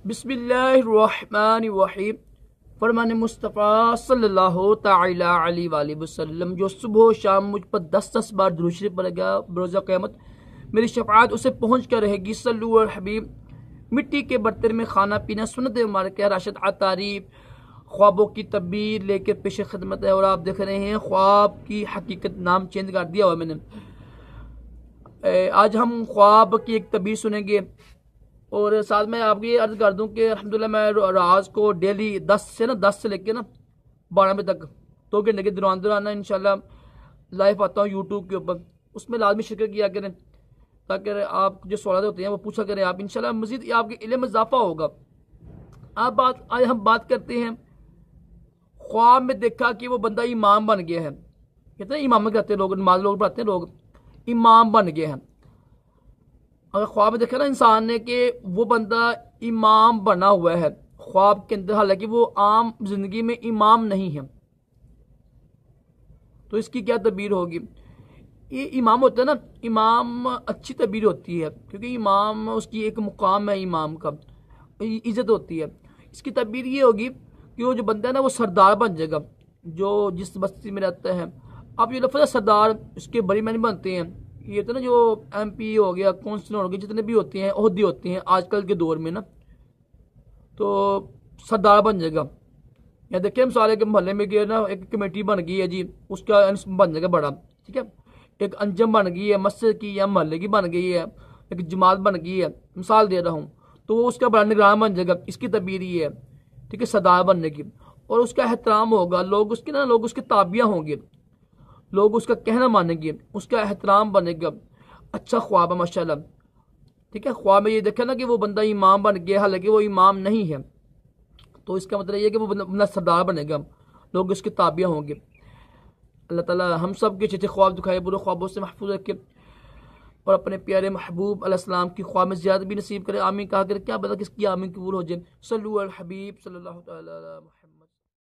بسم اللہ الرحمن الرحیم۔ فرمان مصطفیٰ صلی اللہ تعالی علیہ وآلہ وسلم جو صبح و شام مجھ پر 10 بار درود شریف پڑھے گا بروز قیامت میری شفاعت اسے پہنچ کر رہے گی۔ صلو علی الحبیب۔ مٹی کے برتن میں کھانا پینا سنت مبارک ہے، راشد تعریف خوابوں کی تعبیر لے کے پیش خدمت ہے، اور آپ دیکھ رہے ہیں خواب کی حقیقت نام چینج کر دیا ہوا میں نے۔ آج ہم خواب کی ایک تعبیر سنیں گے، اور ساتھ میں آپ کو یہ عرض کر دوں کہ الحمدللہ میں راز کو ڈیلی 10 سے لے کے 12 بجے تک 2 گھنٹے کے دوران انشاءاللہ لائف آتا ہوں یوٹیوب کے اوپر، اس میں لازمی شرکت کیا کریں تاکہ آپ جو سوالات ہوتے ہیں وہ پوچھا کریں آپ، انشاءاللہ مزید آپ کے علم میں اضافہ ہوگا۔ آج ہم بات کرتے ہیں خواب میں دیکھا کہ وہ بندہ امام بن گیا ہے، کہتے ہیں امام کہتے ہیں لوگ، نماز لوگ پڑھتے ہیں لوگ، امام بن گئے ہیں۔ اگر خواب میں دیکھا نا انسان نے کہ وہ بندہ امام بنا ہوا ہے خواب کے اندر، حالانکہ وہ عام زندگی میں امام نہیں ہے، تو اس کی کیا تعبیر ہوگی؟ یہ امام ہوتا ہے نا، امام اچھی تعبیر ہوتی ہے کیونکہ امام اس کی ایک مقام ہے، امام کا عزت ہوتی ہے۔ اس کی تعبیر یہ ہوگی کہ وہ جو بندہ ہے نا وہ سردار بن جائے گا، جو جس بستی میں رہتا ہے۔ اب یہ لفظ سردار اس کے بڑی معنی بنتے ہیں، یہ تو نا جو ایم پی ہو گیا، کونسلر ہو گیا، جتنے بھی ہوتے ہیں عہدے ہوتے ہیں آج کل کے دور میں نا، تو سردار بن جائے گا۔ یا دیکھیں مثال ہے کہ محلے میں گیا نا ایک کمیٹی بن گئی ہے جی، اس کا بن جائے گا بڑا، ٹھیک ہے، ایک انجم بن گئی ہے مسجد کی یا محلے کی بن گئی ہے، ایک جماعت بن گئی ہے، مثال دے رہا ہوں، تو وہ اس کا بڑا نگران بن جائے گا۔ اس کی تعبیر یہ ہے، ٹھیک ہے، سردار بننے کی، اور اس کا احترام ہوگا، لوگ اس کے تابعہ ہوں گے، لوگ اس کا کہنا مانیں گے، اس کا احترام بنے گا۔ اچھا خواب ہے ماشاءاللہ، ٹھیک ہے۔ خواب میں یہ دیکھا نا کہ وہ بندہ امام بن گیا، حالانکہ وہ امام نہیں ہے، تو اس کا مطلب یہ ہے کہ وہ بندہ سردار بنے گا، لوگ اس کے تابعہ ہوں گے۔ اللہ تعالی ہم سب کے اچھے خواب دکھائے، برے خوابوں سے محفوظ رکھے، اور اپنے پیارے محبوب علیہ السلام کی خواب میں زیادہ بھی نصیب کرے۔ آمین کہا کرے، کیا پتہ کس کی آمین قبول ہو جائے۔ صلو علی الحبیب صلی اللہ تعالی علیہ وسلم۔